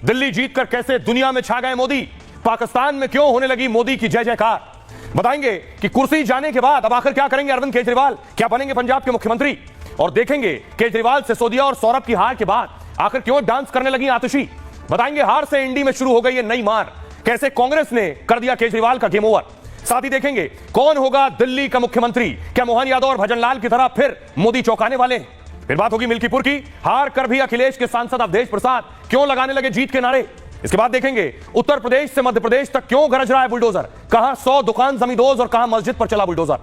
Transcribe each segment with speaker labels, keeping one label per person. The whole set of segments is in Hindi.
Speaker 1: दिल्ली जीतकर कैसे दुनिया में छा गए मोदी, पाकिस्तान में क्यों होने लगी मोदी की जय जयकार। बताएंगे कि कुर्सी जाने के बाद अब आखिर क्या करेंगे अरविंद केजरीवाल, क्या बनेंगे पंजाब के मुख्यमंत्री। और देखेंगे केजरीवाल, सिसोदिया और सौरभ की हार के बाद आखिर क्यों डांस करने लगी आतिशी। बताएंगे हार से इंडी में शुरू हो गई है नई मार, कैसे कांग्रेस ने कर दिया केजरीवाल का गेम ओवर। साथ ही देखेंगे कौन होगा दिल्ली का मुख्यमंत्री, क्या मोहन यादव और भजनलाल की तरह फिर मोदी चौंकाने वाले हैं। फिर बात होगी मिल्कीपुर की, हार कर भी अखिलेश के सांसद अवधेश प्रसाद क्यों लगाने लगे जीत के नारे। इसके बाद देखेंगे उत्तर प्रदेश से मध्य प्रदेश तक क्यों गरज रहा है बुलडोजर, कहां 100 दुकान जमींदोज और कहां मस्जिद पर चला बुलडोजर।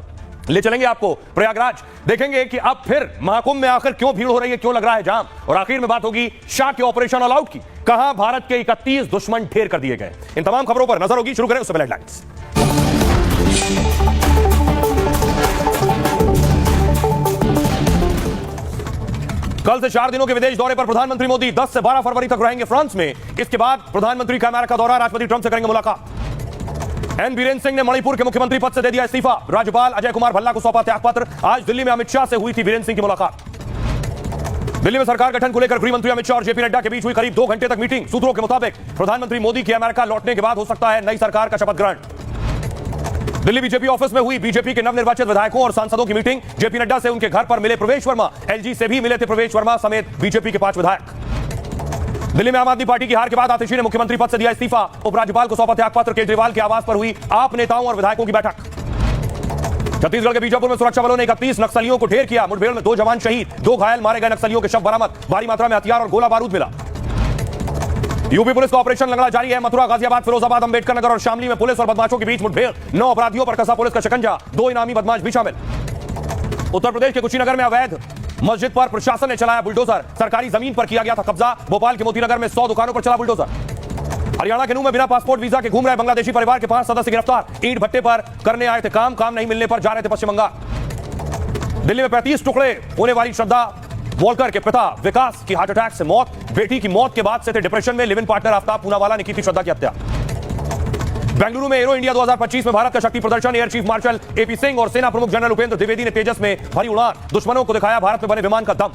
Speaker 1: ले चलेंगे आपको प्रयागराज, देखेंगे कि अब फिर महाकुंभ में आखिर क्यों भीड़ हो रही है, क्यों लग रहा है जाम। और आखिर में बात होगी शाह के ऑपरेशन ऑल आउट की, कहां भारत के 31 दुश्मन ढेर कर दिए गए। इन तमाम खबरों पर नजर होगी, शुरू करें उससे पहले हेडलाइंस। कल से 4 दिनों के विदेश दौरे पर प्रधानमंत्री मोदी 10 से 12 फरवरी तक रहेंगे फ्रांस में। इसके बाद प्रधानमंत्री का अमेरिका दौरा, राष्ट्रपति ट्रंप से करेंगे मुलाकात। एन बीरेन्द्र सिंह ने मणिपुर के मुख्यमंत्री पद से दे दिया इस्तीफा, राज्यपाल अजय कुमार भल्ला को सौंपा त्यागपत्र। आज दिल्ली में अमित शाह से हुई थी बीरेन्द्र सिंह की मुलाकात। दिल्ली में सरकार गठन को लेकर गृह मंत्री अमित शाह और जेपी नड्डा के बीच हुई करीब 2 घंटे तक मीटिंग। सूत्रों के मुताबिक प्रधानमंत्री मोदी के अमेरिका लौटने के बाद हो सकता है नई सरकार का शपथ ग्रहण। दिल्ली बीजेपी ऑफिस में हुई बीजेपी के नवनिर्वाचित विधायकों और सांसदों की मीटिंग। जेपी नड्डा से उनके घर पर मिले प्रवेश वर्मा, एलजी से भी मिले थे प्रवेश वर्मा समेत बीजेपी के 5 विधायक। दिल्ली में आम आदमी पार्टी की हार के बाद आतिशी ने मुख्यमंत्री पद से दिया इस्तीफा, उपराज्यपाल को सौंपा त्यागपत्र। केजरीवाल के आवास पर हुई आप नेताओं और विधायकों की बैठक। छत्तीसगढ़ के बीजापुर में सुरक्षा बलों ने 31 नक्सलियों को ढेर किया, मुठभेड़ में 2 जवान शहीद, 2 घायल, मारे गए नक्सलियों के शव बरामद, भारी मात्रा में हथियार और गोला बारूद मिला। यूपी पुलिस का ऑपरेशन लंगड़ा जारी है, मथुरा, गाजियाबाद, फिरोजाबाद, अंबेडकर नगर और शामली में पुलिस और बदमाशों के बीच मुठभेड़, 9 अपराधियों पर कसा पुलिस का शिकंजा, 2 इनामी बदमाश भी शामिल। उत्तर प्रदेश के कुशीनगर में अवैध मस्जिद पर प्रशासन ने चलाया बुलडोजर, सरकारी जमीन पर किया गया था कब्जा। भोपाल के मोतीनगर में 100 दुकानों पर चला बुलडोजर। हरियाणा के नूह में बिना पासपोर्ट वीजा के घूम रहे बांग्लादेशी परिवार के 5 सदस्य गिरफ्तार, ईंट भट्टे पर करने आए थे काम नहीं मिलने पर जा रहे थे पश्चिम बंगाल। दिल्ली में 35 टुकड़े होने वाली श्रद्धा वॉलकर के पिता विकास की हार्ट अटैक से मौत, बेटी की मौत के बाद से थे डिप्रेशन में। Live in partner Aftab Poonawalla ने की थी श्रद्धा की हत्या। बेंगलुरु में एरो इंडिया 2025 में भारत का शक्ति प्रदर्शन, air chief marshal AP Singh और सेना प्रमुख जनरल उपेंद्र द्विवेदी ने तेजस में भरी उड़ान, दुश्मनों को दिखाया भारत में बने विमान का दम।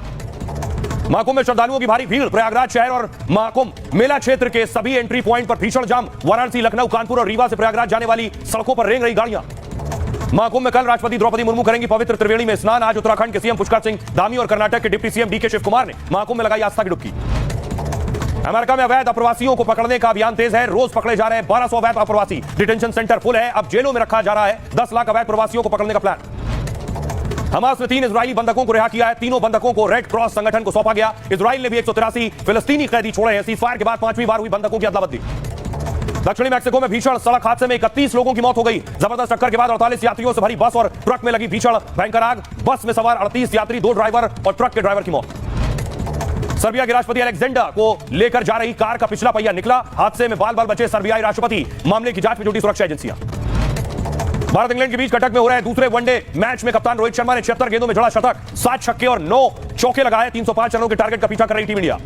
Speaker 1: महाकुंभ में श्रद्धालुओं की भारी भीड़, प्रयागराज शहर और महाकुंभ मेला क्षेत्र के सभी एंट्री पॉइंट पर भीषण जाम। वाराणसी, लखनऊ, कानपुर और रीवा से प्रयागराज जाने वाली सड़कों पर रेंग रही गाड़ियां। महाकुंभ में कल राष्ट्रपति द्रौपदी मुर्मू करेंगी पवित्र त्रिवेणी में स्नान। आज उत्तराखंड के सीएम पुष्कर सिंह धामी और कर्नाटक के deputy CM DK Shivakumar ने महाकुंभ में लगाई आस्था की डुबकी। अमेरिका में अवैध अप्रवासियों को पकड़ने का अभियान तेज है, रोज पकड़े जा रहे हैं 1200 अवैध अप्रवासी। डिटेंशन सेंटर फुल है, अब जेलों में रखा जा रहा है 10 लाख अवैध प्रवासियों को पकड़ने का प्लान। हमास ने 3 इजरायली बंधकों को रिहा किया है, तीनों बंधकों को रेड क्रॉस संगठन को सौंपा गया। इजराइल ने भी 183 फिलिस्तीनी कैदी छोड़े हैं। सीजफायर के बाद 5वीं बार हुई बंधकों की अदला-बदली। दक्षिणी मैक्सिको में भीषण सड़क हादसे में 31 लोगों की मौत हो गई। जबरदस्त टक्कर के बाद 48 यात्रियों से भरी बस और ट्रक में लगी भीषण भयंकर आग। बस में सवार 38 यात्री, 2 ड्राइवर और ट्रक के ड्राइवर की मौत। सर्बिया के राष्ट्रपति अलेक्जेंडर को लेकर जा रही कार का पिछला पहिया निकला, हादसे में बाल बाल बचे सर्बियाई राष्ट्रपति। मामले की जांच में जुटी सुरक्षा एजेंसियां। भारत इंग्लैंड के बीच कटक में हो रहे दूसरे वनडे मैच में कप्तान रोहित शर्मा ने 76 गेंदों में जड़ा शतक, 7 छक्के और 9 चौके लगाए। 305 रनों के टारगेट का पीछा कर रही टीम इंडिया।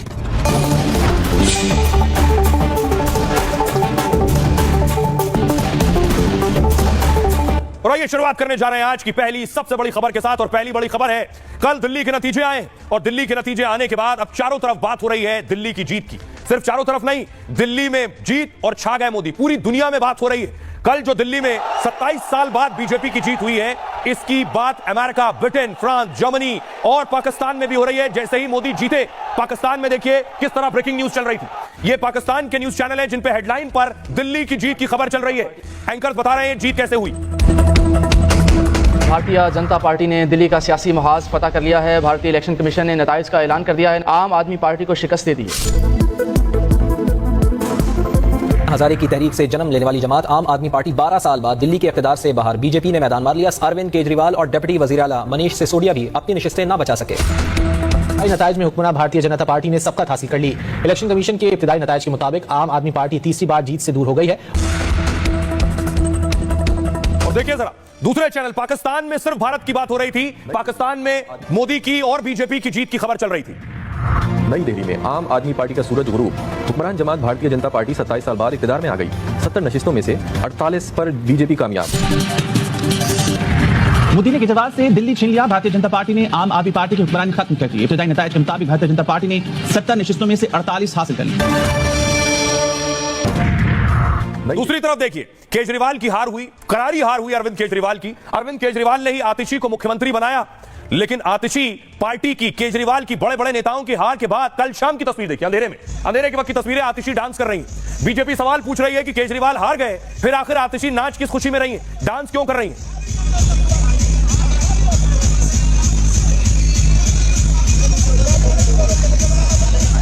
Speaker 1: और आइए शुरुआत करने जा रहे हैं आज की पहली सबसे बड़ी खबर के साथ। और पहली बड़ी खबर है, कल दिल्ली के नतीजे आए और दिल्ली के नतीजे आने के बाद अब चारों तरफ बात हो रही है दिल्ली की जीत की। सिर्फ चारों तरफ नहीं, दिल्ली में जीत और छा गए मोदी, पूरी दुनिया में बात हो रही है। कल जो दिल्ली में 27 साल बाद बीजेपी की जीत हुई है, इसकी बात अमेरिका, ब्रिटेन, फ्रांस, जर्मनी और पाकिस्तान में भी हो रही है। जैसे ही मोदी जीते, पाकिस्तान में देखिए किस तरह ब्रेकिंग न्यूज चल रही थी। ये पाकिस्तान के न्यूज चैनल है जिन पे हेडलाइन पर दिल्ली की जीत की खबर चल रही है। एंकर्स बता रहे हैं जीत कैसे हुई।
Speaker 2: भारतीय जनता पार्टी ने दिल्ली का सियासी महाज पता कर लिया है। भारतीय इलेक्शन कमीशन ने नताइज का ऐलान कर दिया है। आम आदमी पार्टी को शिकस्त दे दी है।
Speaker 3: हजारे की तहरीक से जन्म लेने वाली जमात आम आदमी पार्टी 12 साल बाद दिल्ली के इख्तिदार से बाहर। बीजेपी ने मैदान मार लिया। अरविंद केजरीवाल और डिप्टी वजीर आला मनीष सिसोदिया भी अपनी नशिस्तें ना बचा सके।
Speaker 4: नताइज में हुक्मरान भारतीय जनता पार्टी ने सबकत हासिल कर ली। इलेक्शन कमीशन के इब्तिदाई नताइज के मुताबिक आम आदमी पार्टी तीसरी बार जीत से दूर हो गई है।
Speaker 5: और देखिए जरा दूसरे चैनल, पाकिस्तान में सिर्फ भारत की बात हो रही थी। पाकिस्तान में मोदी की और बीजेपी की जीत की खबर चल रही थी।
Speaker 6: नई दिल्ली में आम आदमी पार्टी का सूरज ग्रुप हुक्मरान जमात भारतीय जनता पार्टी 27 साल बाद इख्तिदार में आ गई। 70 नशिस्तों में से 48 पर बीजेपी कामयाब।
Speaker 4: मोदी ने केजरीवाल से दिल्ली छीन लिया। भारतीय जनता पार्टी ने आम आदमी पार्टी की हुक्मरानी खत्म कर दी। इब्तिदाई नताइज के मुताबिक भारतीय जनता पार्टी ने 70 नशिस्तों में से 48 हासिल कर ली।
Speaker 5: दूसरी तरफ देखिए, केजरीवाल की हार हुई, करारी हार हुई अरविंद केजरीवाल की। अरविंद केजरीवाल ने ही आतिशी को मुख्यमंत्री बनाया, लेकिन आतिशी पार्टी की, केजरीवाल की, बड़े बड़े नेताओं की हार के बाद कल शाम की तस्वीर देखिए, अंधेरे के वक्त की तस्वीरें, आतिशी डांस कर रही है। बीजेपी सवाल पूछ रही है कि केजरीवाल हार गए, फिर आखिर आतिशी नाच किस खुशी में रही है, डांस क्यों कर रही है?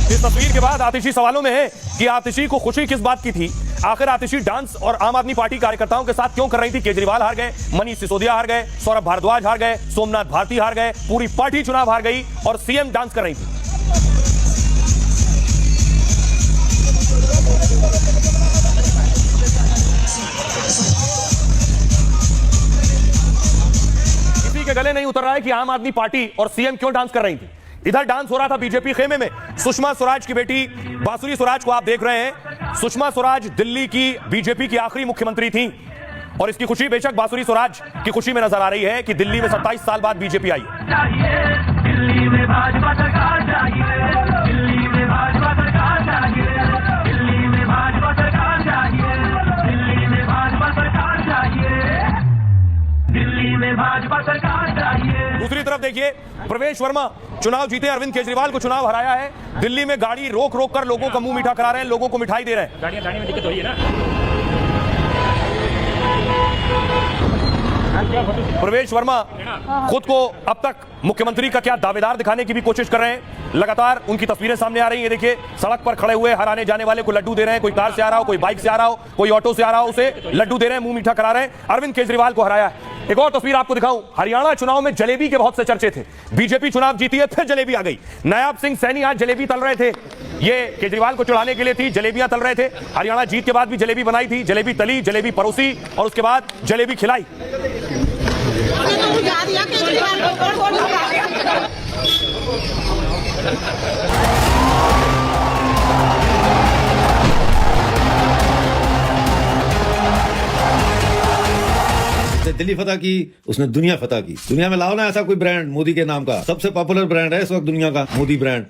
Speaker 5: इस तस्वीर के बाद आतिशी सवालों में है कि आतिशी को खुशी किस बात की थी, आखिर आतिशी डांस और आम आदमी पार्टी कार्यकर्ताओं के साथ क्यों कर रही थी। केजरीवाल हार गए, मनीष सिसोदिया हार गए, सौरभ भारद्वाज हार गए, सोमनाथ भारती हार गए, पूरी पार्टी चुनाव हार गई और सीएम डांस कर रही थी। किसी के गले नहीं उतर रहा है कि आम आदमी पार्टी और सीएम क्यों डांस कर रही थी। इधर डांस हो रहा था बीजेपी खेमे में। सुषमा स्वराज की बेटी बांसुरी स्वराज को आप देख रहे हैं। सुषमा स्वराज दिल्ली की बीजेपी की आखिरी मुख्यमंत्री थी और इसकी खुशी बेशक बांसुरी स्वराज की खुशी में नजर आ रही है कि दिल्ली में 27 साल बाद बीजेपी आई है।
Speaker 7: दिल्ली में भाजपा सरकार चाहिए, दिल्ली में भाजपा सरकार चाहिए, दिल्ली में भाजपा सरकार चाहिए, दिल्ली में भाजपा सरकार चाहिए, दिल्ली में भाजपा सरकार चाहिए।
Speaker 5: दूसरी तरफ देखिए, प्रवेश वर्मा चुनाव जीते, अरविंद केजरीवाल को चुनाव हराया है। दिल्ली में गाड़ी रोक रोक कर लोगों का मुंह मीठा करा रहे हैं, लोगों को मिठाई दे रहे हैं। गाड़ी में दिक्कत हो रही है ना। प्रवेश वर्मा खुद को अब तक मुख्यमंत्री का क्या दावेदार दिखाने की भी कोशिश कर रहे हैं। लगातार उनकी तस्वीरें सामने आ रही है। देखिए, सड़क पर खड़े हुए हर आने जाने वाले को लड्डू दे रहे हैं। कोई कार से आ रहा हो, कोई बाइक से आ रहा हो, कोई ऑटो से आ रहा हो, उसे लड्डू दे रहे हैं, मुंह मीठा करा रहे हैं। अरविंद केजरीवाल को हराया है। एक और तस्वीर आपको दिखाऊं, हरियाणा चुनाव में जलेबी के बहुत से चर्चे थे। बीजेपी चुनाव जीती है, फिर जलेबी आ गई। नायाब सिंह सैनी आज जलेबी तल रहे थे, ये केजरीवाल को चढ़ाने के लिए थी, जलेबियां तल रहे थे। हरियाणा जीत के बाद भी जलेबी बनाई थी, जलेबी तली, जलेबी परोसी और उसके बाद जलेबी खिलाई।
Speaker 8: दिल्ली फतह की, उसने दुनिया फतह की। दुनिया में लाओ ना ऐसा कोई ब्रांड मोदी के नाम का, सबसे पॉपुलर ब्रांड है इस वक्त दुनिया का, मोदी ब्रांड।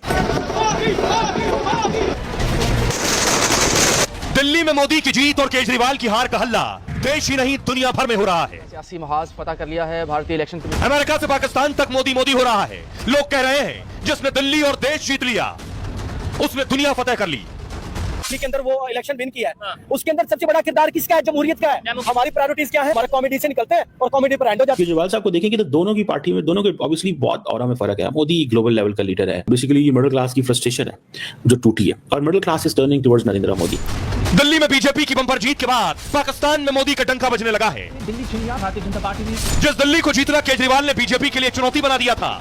Speaker 5: दिल्ली में मोदी की जीत और केजरीवाल की हार का हल्ला देश ही नहीं दुनिया भर में हो रहा है।
Speaker 2: सियासी महाज पता कर लिया है भारतीय इलेक्शन कमीशन।
Speaker 5: अमेरिका से पाकिस्तान तक मोदी मोदी हो रहा है। लोग कह रहे हैं जिसने दिल्ली और देश जीत लिया उसने दुनिया फतेह कर ली।
Speaker 9: के अंदर वो इलेक्शन विन किया है, उसके अंदर सबसे बड़ा किरदार किसका है? जमहूरियत का है। हमारी प्रायोरिटीज क्या है? हमारे कॉमेडी से निकलते हैं और कॉमेडी पर एंड हो जाते हैं।
Speaker 10: केजरीवाल साहब को देखेंगे तो दोनों की पार्टी में, दोनों के ऑब्वियसली बहुत ऑरा में फर्क है। मोदी ग्लोबल लेवल का लीडर है, बेसिकली ये मिडिल क्लास की फ्रस्ट्रेशन है जो टूटी है और middle class is turning towards Narendra Modi.
Speaker 5: Delhi में बीजेपी की बंपर जीत के बाद पाकिस्तान में मोदी का डंका बजने लगा है।
Speaker 4: दिल्ली छीन लिया भारतीय जनता पार्टी ने।
Speaker 5: जिस दिल्ली को जीतना केजरीवाल ने बीजेपी के लिए चुनौती बना दिया था,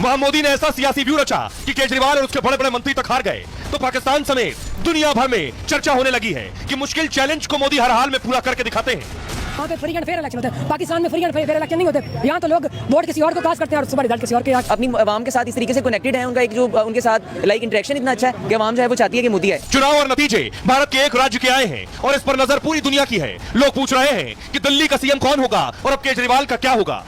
Speaker 5: वहां मोदी ने ऐसा सियासी व्यू रचा कि केजरीवाल और उसके बड़े बड़े मंत्री तक हार गए। तो पाकिस्तान समेत दुनिया भर में चर्चा होने लगी है कि मुश्किल चैलेंज को मोदी हर हाल में पूरा करके दिखाते हैं।
Speaker 11: वहाँ पे फ्री एंड फेयर इलेक्शन होते हैं, पाकिस्तान में फ्री एंड फेयर इलेक्शन नहीं होते। यहाँ तो लोग वोट किसी और को कास्ट करते हैं और सुबह रिजल्ट किसी और के।
Speaker 12: अपनी आवाम के साथ इस तरीके से कनेक्टेड है, उनका एक जो उनके साथ लाइक इंटरेक्शन इतना अच्छा है कि आवाम जो है वो चाहती है कि मोदी आए।
Speaker 5: चुनाव और नतीजे भारत के एक राज्य के आए हैं और इस पर नजर पूरी दुनिया की है। लोग पूछ रहे हैं कि दिल्ली का सीएम कौन होगा और अब केजरीवाल का क्या होगा।